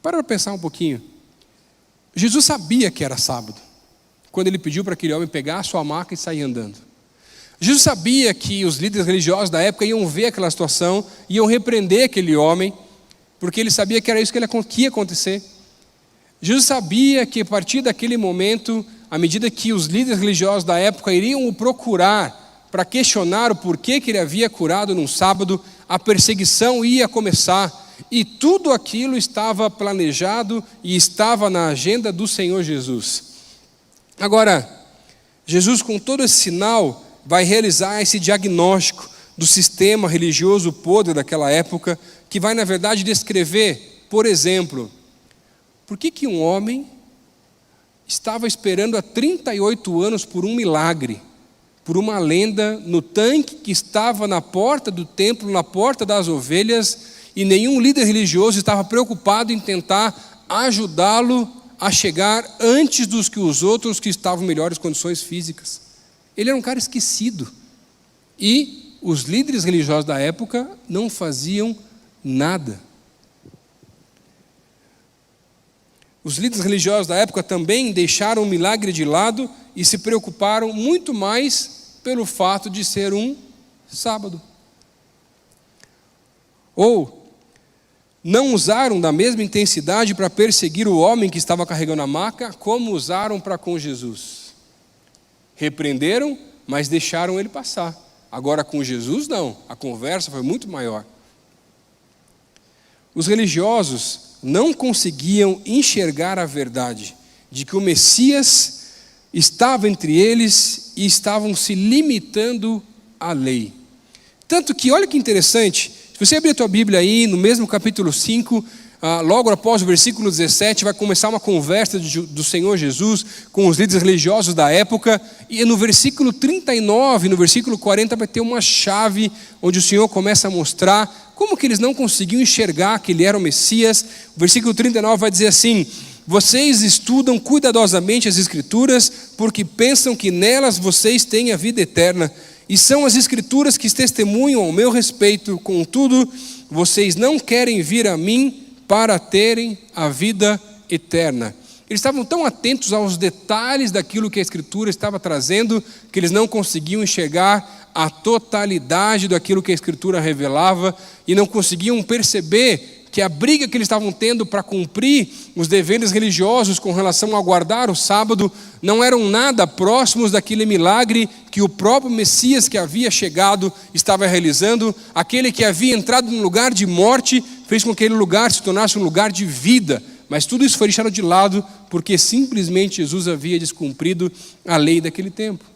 para pensar um pouquinho. Jesus sabia que era sábado, quando ele pediu para aquele homem pegar a sua maca e sair andando. Jesus sabia que os líderes religiosos da época iam ver aquela situação, iam repreender aquele homem, porque ele sabia que era isso que ia acontecer. Jesus sabia que a partir daquele momento, à medida que os líderes religiosos da época iriam o procurar para questionar o porquê que ele havia curado num sábado, a perseguição ia começar, e tudo aquilo estava planejado e estava na agenda do Senhor Jesus. Agora, Jesus, com todo esse sinal, vai realizar esse diagnóstico do sistema religioso podre daquela época, que vai, na verdade, descrever, por exemplo, por que um homem estava esperando há 38 anos por um milagre, por uma lenda no tanque que estava na porta do templo, na porta das ovelhas, e nenhum líder religioso estava preocupado em tentar ajudá-lo a chegar antes dos que os outros que estavam em melhores condições físicas. Ele era um cara esquecido. E os líderes religiosos da época não faziam nada. Os líderes religiosos da época também deixaram o milagre de lado e se preocuparam muito mais pelo fato de ser um sábado. Ou não usaram da mesma intensidade para perseguir o homem que estava carregando a maca, como usaram para com Jesus. Repreenderam, mas deixaram ele passar. Agora com Jesus não, a conversa foi muito maior. Os religiosos não conseguiam enxergar a verdade de que o Messias estava entre eles e estavam se limitando à lei. Tanto que, olha que interessante, se você abrir a tua Bíblia aí, no mesmo capítulo 5, logo após o versículo 17, vai começar uma conversa do Senhor Jesus com os líderes religiosos da época, e no versículo 39, no versículo 40, vai ter uma chave, onde o Senhor começa a mostrar como que eles não conseguiam enxergar que Ele era o Messias. O versículo 39 vai dizer assim: vocês estudam cuidadosamente as Escrituras, porque pensam que nelas vocês têm a vida eterna, e são as Escrituras que testemunham ao meu respeito. Contudo, vocês não querem vir a mim para terem a vida eterna. Eles estavam tão atentos aos detalhes daquilo que a Escritura estava trazendo, que eles não conseguiam enxergar a totalidade daquilo que a Escritura revelava, e não conseguiam perceber que a briga que eles estavam tendo para cumprir os deveres religiosos com relação a guardar o sábado não eram nada próximos daquele milagre que o próprio Messias que havia chegado estava realizando. Aquele que havia entrado num lugar de morte fez com que aquele lugar se tornasse um lugar de vida, mas tudo isso foi deixado de lado porque simplesmente Jesus havia descumprido a lei daquele tempo.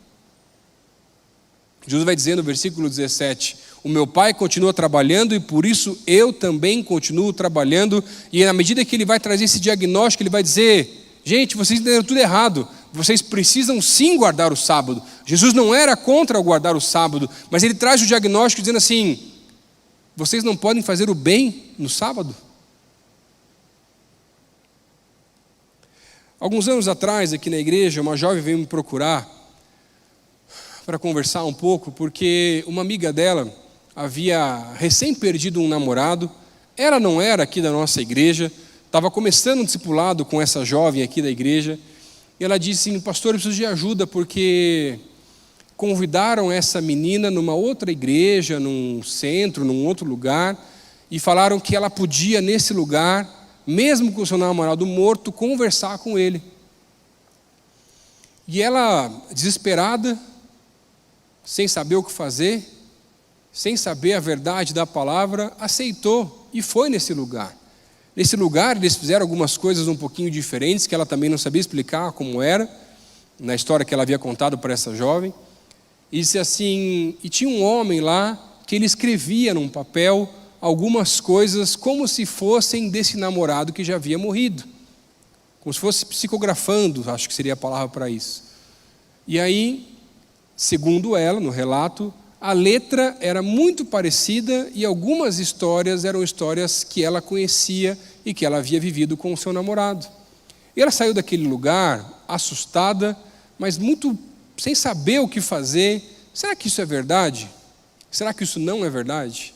Jesus vai dizer no versículo 17: o meu Pai continua trabalhando e por isso eu também continuo trabalhando. E na medida que ele vai trazer esse diagnóstico, ele vai dizer: gente, vocês entenderam tudo errado, vocês precisam sim guardar o sábado. Jesus não era contra o guardar o sábado, mas ele traz o diagnóstico dizendo assim: vocês não podem fazer o bem no sábado? Alguns anos atrás, aqui na igreja, uma jovem veio me procurar para conversar um pouco, porque uma amiga dela havia recém perdido um namorado. Ela não era aqui da nossa igreja, estava começando um discipulado com essa jovem aqui da igreja, e ela disse assim: pastor, eu preciso de ajuda, porque convidaram essa menina numa outra igreja, num centro, num outro lugar, e falaram que ela podia nesse lugar, mesmo com o seu namorado morto, conversar com ele. E ela, desesperada, sem saber o que fazer, sem saber a verdade da palavra, aceitou e foi nesse lugar. Nesse lugar eles fizeram algumas coisas um pouquinho diferentes, que ela também não sabia explicar como era, na história que ela havia contado para essa jovem. E disse assim, e tinha um homem lá que ele escrevia num papel algumas coisas como se fossem desse namorado que já havia morrido, como se fosse psicografando, acho que seria a palavra para isso. E aí, segundo ela, no relato, a letra era muito parecida e algumas histórias eram histórias que ela conhecia e que ela havia vivido com o seu namorado. E ela saiu daquele lugar assustada, mas muito sem saber o que fazer. Será que isso é verdade? Será que isso não é verdade?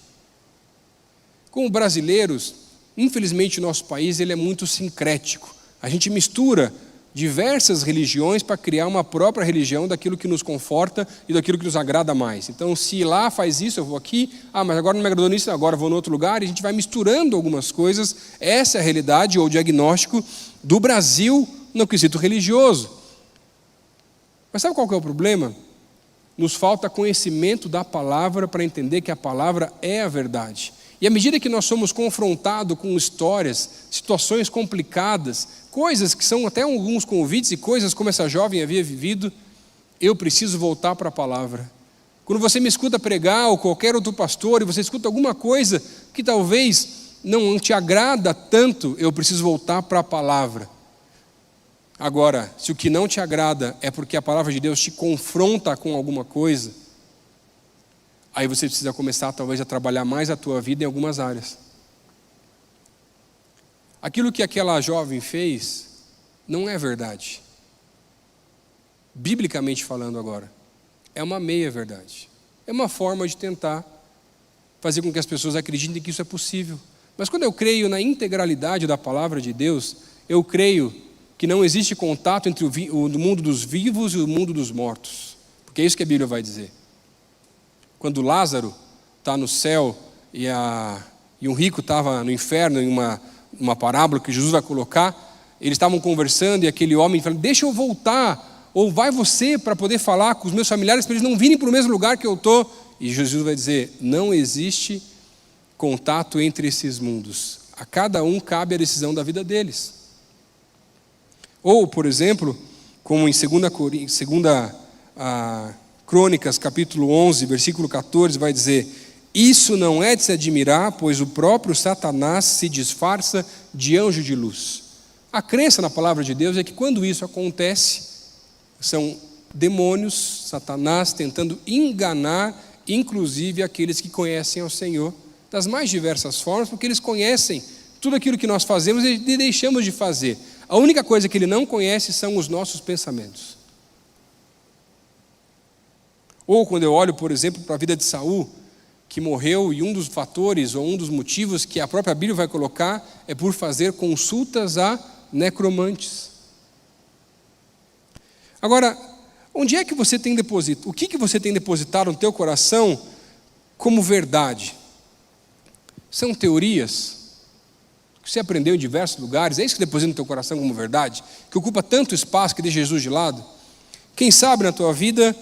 Como brasileiros, infelizmente o nosso país ele é muito sincrético. A gente mistura diversas religiões para criar uma própria religião daquilo que nos conforta e daquilo que nos agrada mais. Então, se lá faz isso, eu vou aqui, mas agora não me agradou nisso, agora vou em outro lugar, e a gente vai misturando algumas coisas. Essa é a realidade ou o diagnóstico do Brasil no quesito religioso. Mas sabe qual que é o problema? Nos falta conhecimento da palavra para entender que a palavra é a verdade. E à medida que nós somos confrontados com histórias, situações complicadas, coisas que são até alguns convites e coisas como essa jovem havia vivido, eu preciso voltar para a palavra. Quando você me escuta pregar ou qualquer outro pastor e você escuta alguma coisa que talvez não te agrada tanto, eu preciso voltar para a palavra. Agora, se o que não te agrada é porque a palavra de Deus te confronta com alguma coisa, aí você precisa começar talvez a trabalhar mais a tua vida em algumas áreas. Aquilo que aquela jovem fez não é verdade. Biblicamente falando agora, é uma meia verdade. É uma forma de tentar fazer com que as pessoas acreditem que isso é possível. Mas quando eu creio na integralidade da palavra de Deus, eu creio que não existe contato entre o mundo dos vivos e o mundo dos mortos. Porque é isso que a Bíblia vai dizer. Quando Lázaro está no céu e um rico estava no inferno, em uma parábola que Jesus vai colocar, eles estavam conversando e aquele homem falou: deixa eu voltar, ou vai você para poder falar com os meus familiares para eles não virem para o mesmo lugar que eu estou. E Jesus vai dizer: não existe contato entre esses mundos, a cada um cabe a decisão da vida deles. Ou, por exemplo, como em 2 Crônicas, capítulo 11, versículo 14, vai dizer: Isso não é de se admirar, pois o próprio Satanás se disfarça de anjo de luz. A crença na palavra de Deus é que quando isso acontece, são demônios, Satanás, tentando enganar, inclusive aqueles que conhecem ao Senhor, das mais diversas formas, porque eles conhecem tudo aquilo que nós fazemos e deixamos de fazer. A única coisa que ele não conhece são os nossos pensamentos. Ou quando eu olho, por exemplo, para a vida de Saul, que morreu, e um dos fatores ou um dos motivos que a própria Bíblia vai colocar é por fazer consultas a necromantes. Agora, onde é que você tem depositado? O que você tem depositado no teu coração como verdade? São teorias que você aprendeu em diversos lugares, é isso que deposita no teu coração como verdade, que ocupa tanto espaço que deixa Jesus de lado? Quem sabe na tua vida,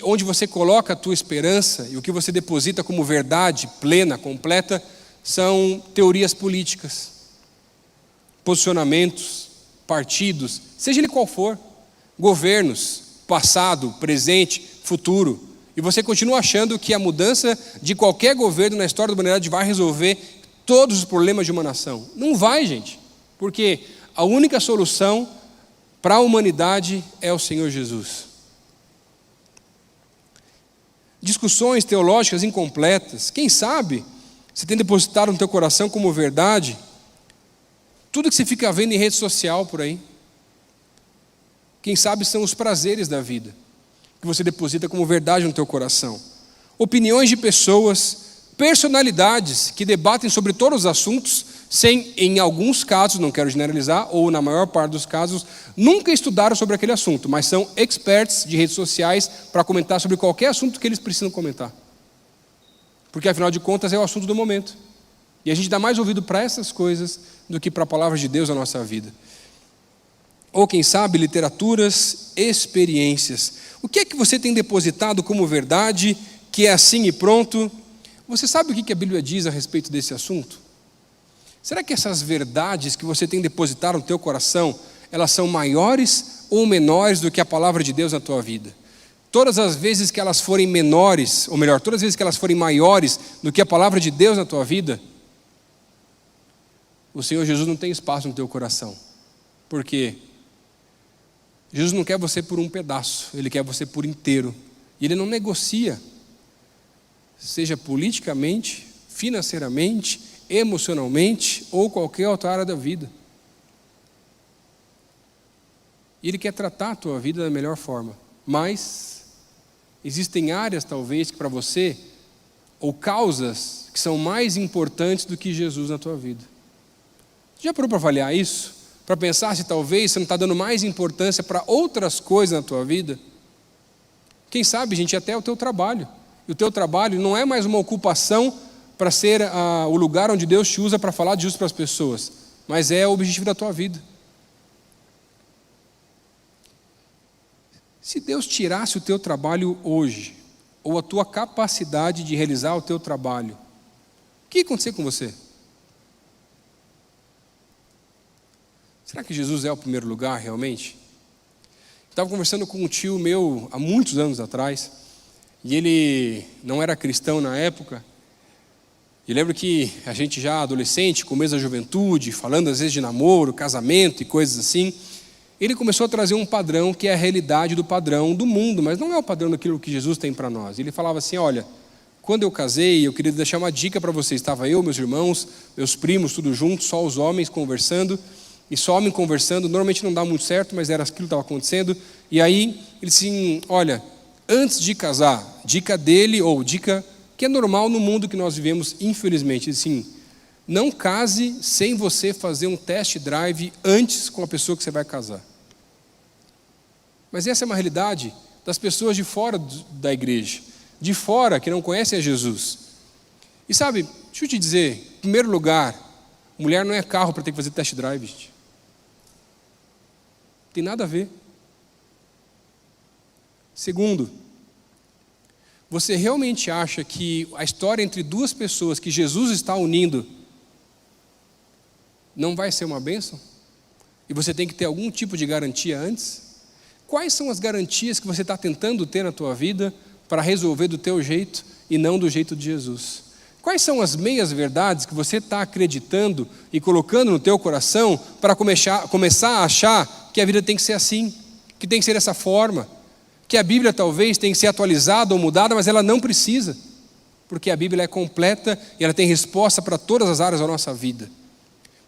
onde você coloca a tua esperança e o que você deposita como verdade plena, completa, são teorias políticas, posicionamentos, partidos, seja ele qual for, governos, passado, presente, futuro, e você continua achando que a mudança de qualquer governo na história da humanidade vai resolver todos os problemas de uma nação. Não vai, gente, porque a única solução para a humanidade é o Senhor Jesus. Discussões teológicas incompletas, quem sabe você tem depositado no teu coração como verdade tudo que você fica vendo em rede social por aí. Quem sabe são os prazeres da vida que você deposita como verdade no teu coração. Opiniões de pessoas, personalidades que debatem sobre todos os assuntos, sem, em alguns casos, não quero generalizar, ou na maior parte dos casos, nunca estudaram sobre aquele assunto, mas são experts de redes sociais para comentar sobre qualquer assunto que eles precisam comentar. Porque, afinal de contas, é o assunto do momento. E a gente dá mais ouvido para essas coisas do que para a palavra de Deus na nossa vida. Ou, quem sabe, literaturas, experiências. O que é que você tem depositado como verdade, que é assim e pronto? Você sabe o que a Bíblia diz a respeito desse assunto? Será que essas verdades que você tem depositado no teu coração, elas são maiores ou menores do que a palavra de Deus na tua vida? Todas as vezes que elas forem menores, ou melhor, todas as vezes que elas forem maiores do que a palavra de Deus na tua vida, o Senhor Jesus não tem espaço no teu coração. Por quê? Jesus não quer você por um pedaço, Ele quer você por inteiro. E Ele não negocia, seja politicamente, financeiramente, emocionalmente ou qualquer outra área da vida. E Ele quer tratar a tua vida da melhor forma. Mas existem áreas talvez que para você, ou causas que são mais importantes do que Jesus na tua vida. Já parou para avaliar isso? Para pensar se talvez você não está dando mais importância para outras coisas na tua vida? Quem sabe, gente, até o teu trabalho. E o teu trabalho não é mais uma ocupação para ser o lugar onde Deus te usa para falar de Jesus para as pessoas, mas é o objetivo da tua vida. Se Deus tirasse o teu trabalho hoje, ou a tua capacidade de realizar o teu trabalho, o que ia acontecer com você? Será que Jesus é o primeiro lugar realmente? Eu estava conversando com um tio meu há muitos anos atrás, e ele não era cristão na época, e lembro que a gente já adolescente, começo da juventude, falando às vezes de namoro, casamento e coisas assim, ele começou a trazer um padrão que é a realidade do padrão do mundo, mas não é o padrão daquilo que Jesus tem para nós. Ele falava assim, olha, quando eu casei, eu queria deixar uma dica para vocês, estava eu, meus irmãos, meus primos, tudo junto, só os homens conversando, e só homem conversando, normalmente não dá muito certo, mas era aquilo que estava acontecendo, e aí ele disse assim, olha, antes de casar, dica dele, ou dica que é normal no mundo que nós vivemos, infelizmente, assim, não case sem você fazer um test drive antes com a pessoa que você vai casar. Mas essa é uma realidade das pessoas de fora da igreja, de fora, que não conhecem a Jesus. E sabe, deixa eu te dizer, em primeiro lugar, mulher não é carro para ter que fazer test drive, gente. Tem nada a ver. Segundo, você realmente acha que a história entre duas pessoas que Jesus está unindo não vai ser uma bênção? E você tem que ter algum tipo de garantia antes? Quais são as garantias que você está tentando ter na tua vida para resolver do teu jeito e não do jeito de Jesus? Quais são as meias verdades que você está acreditando e colocando no teu coração para começar a achar que a vida tem que ser assim, que tem que ser dessa forma, que a Bíblia talvez tem que ser atualizada ou mudada, mas ela não precisa, porque a Bíblia é completa e ela tem resposta para todas as áreas da nossa vida.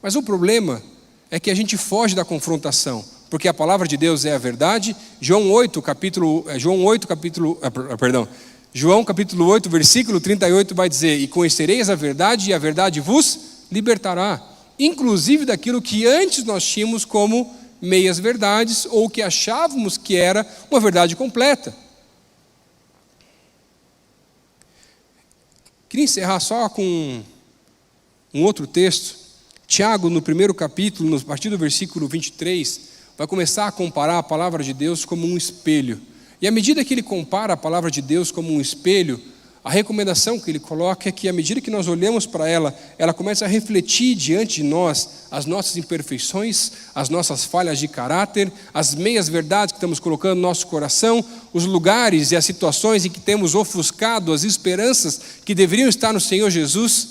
Mas o problema é que a gente foge da confrontação, porque a palavra de Deus é a verdade. João capítulo 8, versículo 38 vai dizer: e conhecereis a verdade, e a verdade vos libertará, inclusive daquilo que antes nós tínhamos como meias verdades, ou que achávamos que era uma verdade completa. Queria encerrar só com um outro texto. Tiago, no primeiro capítulo, a partir do versículo 23, vai começar a comparar a palavra de Deus como um espelho. E à medida que ele compara a palavra de Deus como um espelho, a recomendação que ele coloca é que à medida que nós olhamos para ela, ela começa a refletir diante de nós as nossas imperfeições, as nossas falhas de caráter, as meias verdades que estamos colocando no nosso coração, os lugares e as situações em que temos ofuscado as esperanças que deveriam estar no Senhor Jesus.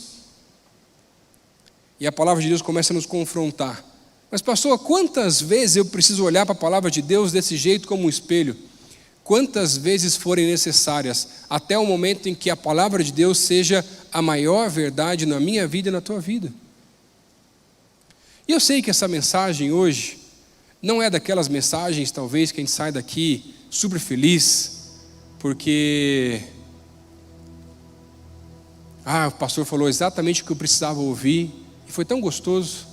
E a palavra de Deus começa a nos confrontar. Mas pastor, quantas vezes eu preciso olhar para a palavra de Deus desse jeito como um espelho? Quantas vezes forem necessárias, até o momento em que a palavra de Deus seja a maior verdade na minha vida e na tua vida. E eu sei que essa mensagem hoje não é daquelas mensagens, talvez, que a gente sai daqui super feliz, porque o pastor falou exatamente o que eu precisava ouvir, e foi tão gostoso.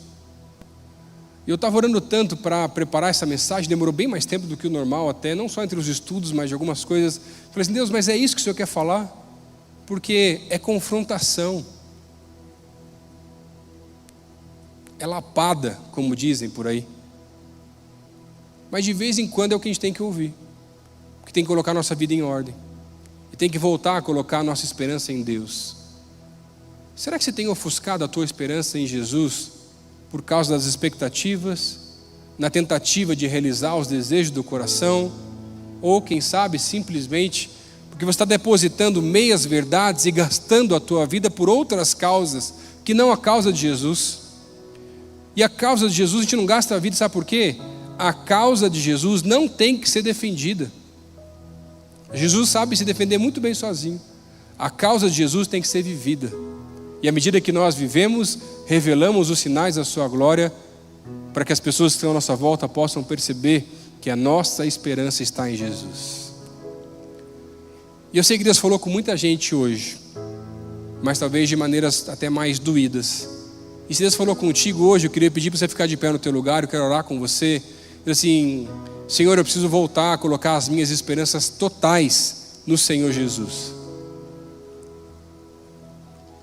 E eu estava orando tanto para preparar essa mensagem, demorou bem mais tempo do que o normal até, não só entre os estudos, mas de algumas coisas. Falei assim: Deus, mas é isso que o Senhor quer falar? Porque é confrontação. É lapada, como dizem por aí. Mas de vez em quando é o que a gente tem que ouvir. Porque tem que colocar a nossa vida em ordem. E tem que voltar a colocar a nossa esperança em Deus. Será que você tem ofuscado a tua esperança em Jesus por causa das expectativas, na tentativa de realizar os desejos do coração, ou quem sabe simplesmente porque você está depositando meias verdades e gastando a tua vida por outras causas, que não a causa de Jesus? E a causa de Jesus a gente não gasta a vida, sabe por quê? A causa de Jesus não tem que ser defendida. Jesus sabe se defender muito bem sozinho. A causa de Jesus tem que ser vivida. E à medida que nós vivemos, revelamos os sinais da sua glória, para que as pessoas que estão à nossa volta possam perceber que a nossa esperança está em Jesus. E eu sei que Deus falou com muita gente hoje, mas talvez de maneiras até mais doídas. E se Deus falou contigo hoje, eu queria pedir para você ficar de pé no teu lugar, eu quero orar com você. Dizer assim: Senhor, eu preciso voltar a colocar as minhas esperanças totais no Senhor Jesus.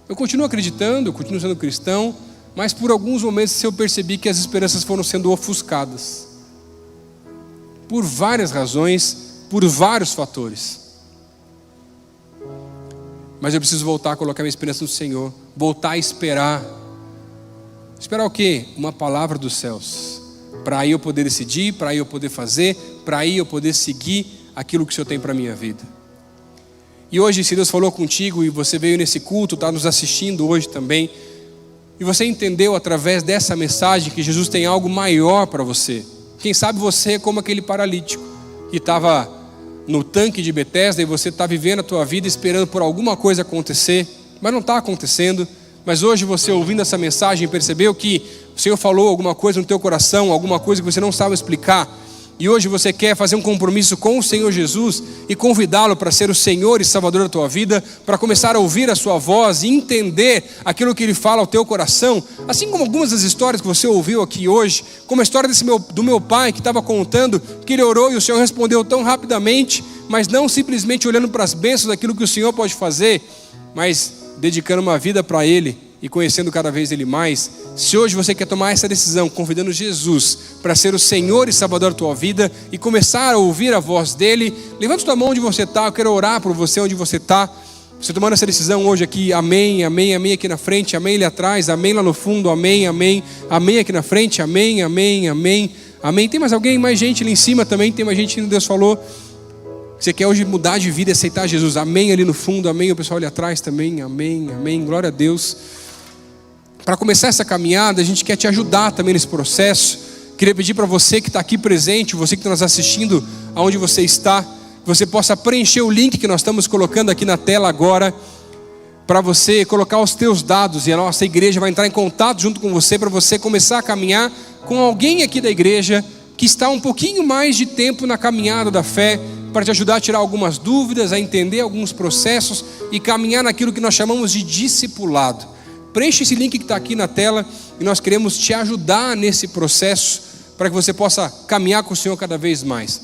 Eu continuo acreditando, eu continuo sendo cristão, mas por alguns momentos eu percebi que as esperanças foram sendo ofuscadas. Por várias razões, por vários fatores. Mas eu preciso voltar a colocar minha esperança no Senhor, voltar a esperar. Esperar o quê? Uma palavra dos céus. Para aí eu poder decidir, para aí eu poder fazer, para aí eu poder seguir aquilo que o Senhor tem para a minha vida. E hoje, se Deus falou contigo e você veio nesse culto, está nos assistindo hoje também, e você entendeu através dessa mensagem que Jesus tem algo maior para você. Quem sabe você é como aquele paralítico que estava no tanque de Betesda e você está vivendo a tua vida esperando por alguma coisa acontecer, mas não está acontecendo. Mas hoje você, ouvindo essa mensagem, percebeu que o Senhor falou alguma coisa no teu coração, alguma coisa que você não sabe explicar. E hoje você quer fazer um compromisso com o Senhor Jesus e convidá-lo para ser o Senhor e Salvador da tua vida, para começar a ouvir a sua voz e entender aquilo que Ele fala ao teu coração, assim como algumas das histórias que você ouviu aqui hoje, como a história do meu pai que estava contando que ele orou e o Senhor respondeu tão rapidamente, mas não simplesmente olhando para as bênçãos daquilo que o Senhor pode fazer, mas dedicando uma vida para Ele e conhecendo cada vez Ele mais. Se hoje você quer tomar essa decisão, convidando Jesus para ser o Senhor e Salvador da tua vida e começar a ouvir a voz dEle, levanta tua mão onde você está, eu quero orar por você onde você está. Você tomando essa decisão hoje aqui, amém, amém, amém aqui na frente, amém ali atrás, amém lá no fundo, amém, amém, amém aqui na frente, amém, amém, amém, amém. Tem mais alguém? Mais gente ali em cima também, tem mais gente que Deus falou. que você quer hoje mudar de vida e aceitar Jesus. Amém ali no fundo, amém. O pessoal ali atrás também, amém, amém. Glória a Deus. Para começar essa caminhada, a gente quer te ajudar também nesse processo. Queria pedir para você que está aqui presente, você que está nos assistindo, aonde você está, que você possa preencher o link que nós estamos colocando aqui na tela agora, para você colocar os teus dados, e a nossa igreja vai entrar em contato junto com você, para você começar a caminhar com alguém aqui da igreja, que está um pouquinho mais de tempo na caminhada da fé, para te ajudar a tirar algumas dúvidas, a entender alguns processos, e caminhar naquilo que nós chamamos de discipulado. Preencha esse link que está aqui na tela, e nós queremos te ajudar nesse processo, para que você possa caminhar com o Senhor cada vez mais.